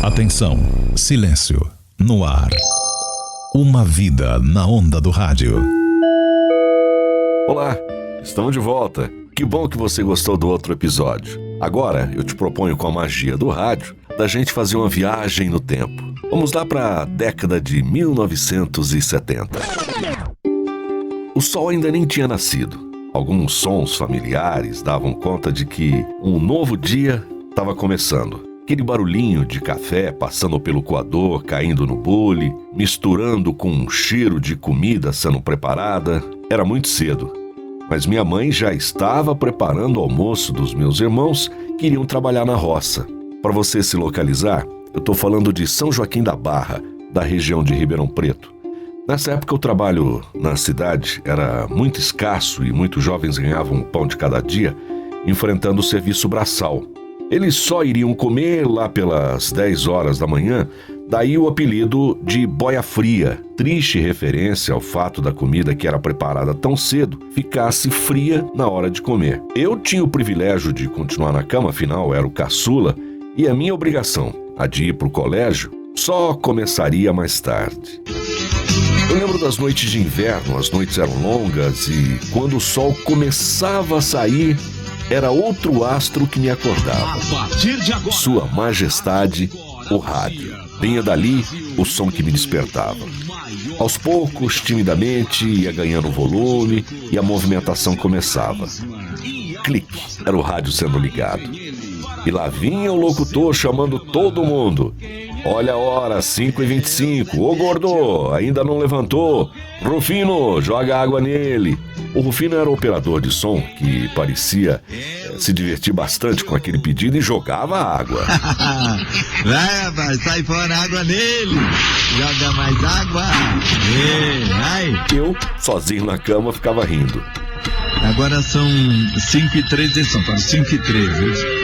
Atenção, silêncio, no ar. Uma vida na onda do rádio. Olá, estamos de volta. Que bom que você gostou do outro episódio. Agora eu te proponho, com a magia do rádio, da gente fazer uma viagem no tempo. Vamos lá para a década de 1970. O sol ainda nem tinha nascido. Alguns sons familiares davam conta de que um novo dia estava começando. Aquele barulhinho de café passando pelo coador, caindo no bule, misturando com um cheiro de comida sendo preparada. Era muito cedo, mas minha mãe já estava preparando o almoço dos meus irmãos que iriam trabalhar na roça. Para você se localizar, eu estou falando de São Joaquim da Barra, da região de Ribeirão Preto. Nessa época o trabalho na cidade era muito escasso e muitos jovens ganhavam o pão de cada dia enfrentando o serviço braçal. Eles só iriam comer lá pelas 10 horas da manhã, daí o apelido de boia fria, triste referência ao fato da comida que era preparada tão cedo ficasse fria na hora de comer. Eu tinha o privilégio de continuar na cama, afinal era o caçula, e a minha obrigação, a de ir para o colégio, só começaria mais tarde. Eu lembro das noites de inverno, as noites eram longas e quando o sol começava a sair, era outro astro que me acordava. Sua Majestade, o rádio. Vinha dali o som que me despertava. Aos poucos, timidamente, ia ganhando volume e a movimentação começava. Clique, era o rádio sendo ligado. E lá vinha o locutor chamando todo mundo. Olha a hora, 5h25. Ô gordo, ainda não levantou? Rufino, joga água nele. O Rufino era o operador de som que parecia se divertir bastante com aquele pedido e jogava água. Vai, rapaz, sai fora água nele. Joga mais água. Vai. Eu, sozinho na cama, ficava rindo. Agora são 5h13 em São Paulo, 5h13.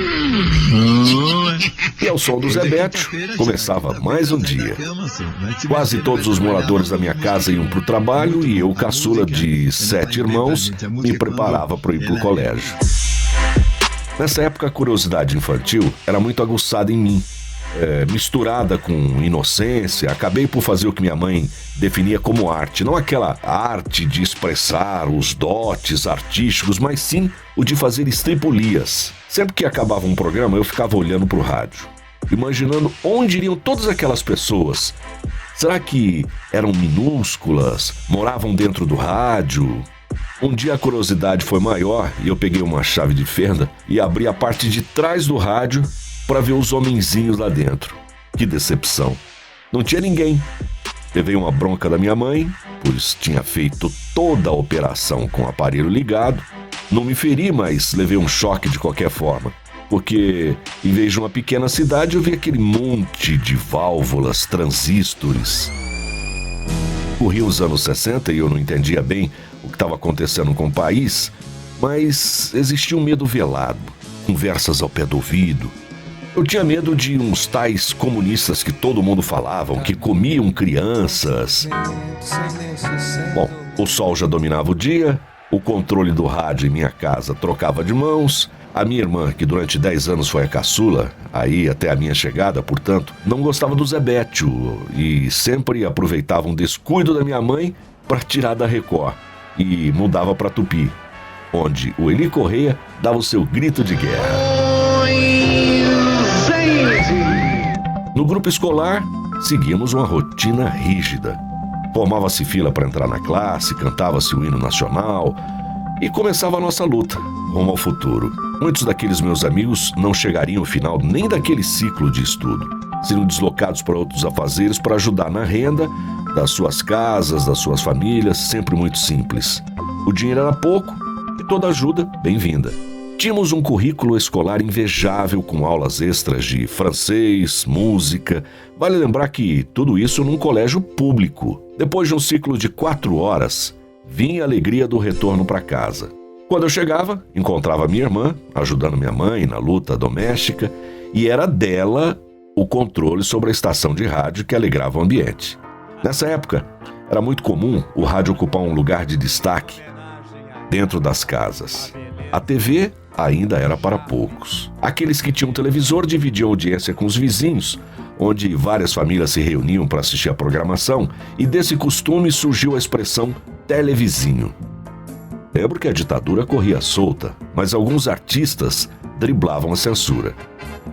E ao som do Zé Bétio, começava mais um dia. Quase todos os moradores da minha casa iam para o trabalho e eu, caçula de 7 irmãos, me preparava para ir para o colégio. Nessa época, a curiosidade infantil era muito aguçada em mim. Misturada com inocência, acabei por fazer o que minha mãe definia como arte. Não aquela arte de expressar os dotes artísticos, mas sim o de fazer estripulias. Sempre que acabava um programa, eu ficava olhando para o rádio, imaginando onde iriam todas aquelas pessoas. Será que eram minúsculas? Moravam dentro do rádio? Um dia a curiosidade foi maior e eu peguei uma chave de fenda e abri a parte de trás do rádio para ver os homenzinhos lá dentro. Que decepção. Não tinha ninguém. Levei uma bronca da minha mãe, pois tinha feito toda a operação com o aparelho ligado. Não me feri, mas levei um choque de qualquer forma. Porque, em vez de uma pequena cidade, eu vi aquele monte de válvulas, transistores. Corri os anos 60 e eu não entendia bem o que estava acontecendo com o país, mas existia um medo velado, conversas ao pé do ouvido. Eu tinha medo de uns tais comunistas que todo mundo falavam, que comiam crianças. Bom, o sol já dominava o dia, o controle do rádio em minha casa trocava de mãos. A minha irmã, que durante 10 anos foi a caçula, aí até a minha chegada, portanto, não gostava do Zé Bétio e sempre aproveitava um descuido da minha mãe para tirar da Record e mudava para Tupi, onde o Eli Correia dava o seu grito de guerra. No grupo escolar, seguíamos uma rotina rígida. Formava-se fila para entrar na classe, cantava-se o hino nacional e começava a nossa luta rumo ao futuro. Muitos daqueles meus amigos não chegariam ao final nem daquele ciclo de estudo. Seriam deslocados para outros afazeres para ajudar na renda das suas casas, das suas famílias, sempre muito simples. O dinheiro era pouco e toda ajuda, bem-vinda. Tínhamos um currículo escolar invejável com aulas extras de francês, música. Vale lembrar que tudo isso num colégio público. Depois de um ciclo de 4 horas, vinha a alegria do retorno para casa. Quando eu chegava, encontrava minha irmã, ajudando minha mãe na luta doméstica, e era dela o controle sobre a estação de rádio que alegrava o ambiente. Nessa época, era muito comum o rádio ocupar um lugar de destaque dentro das casas. A TV ainda era para poucos. Aqueles que tinham televisor dividiam audiência com os vizinhos, onde várias famílias se reuniam para assistir a programação, e desse costume surgiu a expressão televizinho. Lembro que a ditadura corria solta, mas alguns artistas driblavam a censura.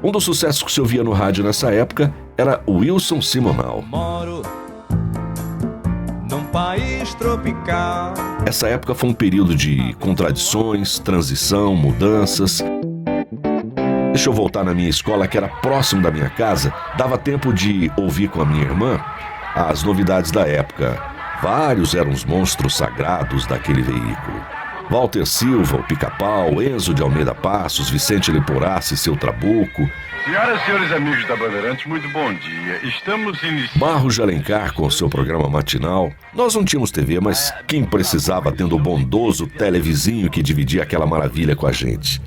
Um dos sucessos que se ouvia no rádio nessa época era Wilson Simonal. Moro num país tropical. Essa época foi um período de contradições, transição, mudanças. Deixa eu voltar na minha escola, que era próximo da minha casa. Dava tempo de ouvir com a minha irmã as novidades da época. Vários eram os monstros sagrados daquele veículo. Walter Silva, o Pica-Pau, Enzo de Almeida Passos, Vicente Leporassi e seu Trabuco. Senhoras e senhores amigos da Bandeirantes, muito bom dia. Estamos iniciando... Barros de Alencar com seu programa matinal. Nós não tínhamos TV, mas quem precisava tendo o bondoso televizinho que dividia aquela maravilha com a gente.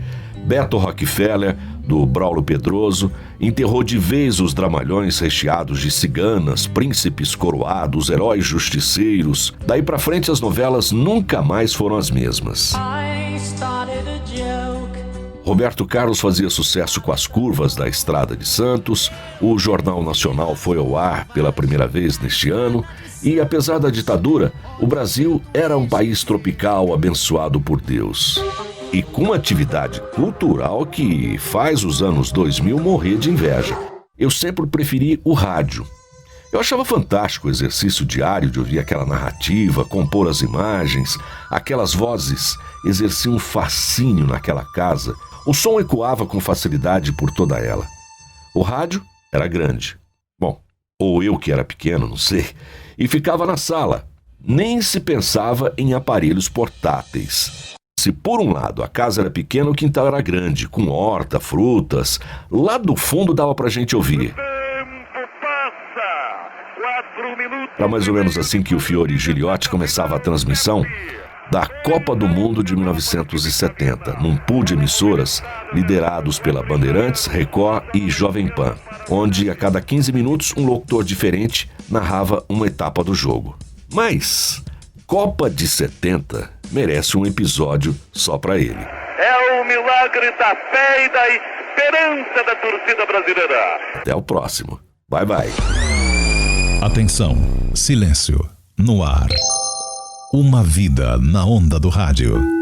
Beto Rockefeller, do Braulio Pedroso, enterrou de vez os dramalhões recheados de ciganas, príncipes coroados, heróis justiceiros. Daí pra frente as novelas nunca mais foram as mesmas. Roberto Carlos fazia sucesso com As Curvas da Estrada de Santos, o Jornal Nacional foi ao ar pela primeira vez neste ano, e apesar da ditadura, o Brasil era um país tropical abençoado por Deus. E com uma atividade cultural que faz os anos 2000 morrer de inveja. Eu sempre preferi o rádio. Eu achava fantástico o exercício diário de ouvir aquela narrativa, compor as imagens, aquelas vozes exerciam um fascínio naquela casa. O som ecoava com facilidade por toda ela. O rádio era grande. Bom, ou eu que era pequeno, não sei, e ficava na sala. Nem se pensava em aparelhos portáteis. Se por um lado a casa era pequena, o quintal era grande, com horta, frutas. Lá do fundo dava pra gente ouvir. Era mais ou menos assim que o Fiore Giliotti começava a transmissão da Copa do Mundo de 1970, num pool de emissoras liderados pela Bandeirantes, Record e Jovem Pan, onde a cada 15 minutos um locutor diferente narrava uma etapa do jogo. Mas Copa de 70 merece um episódio só pra ele. É o milagre da fé e da esperança da torcida brasileira. Até o próximo. Bye, bye. Atenção, silêncio, no ar. Uma vida na onda do rádio.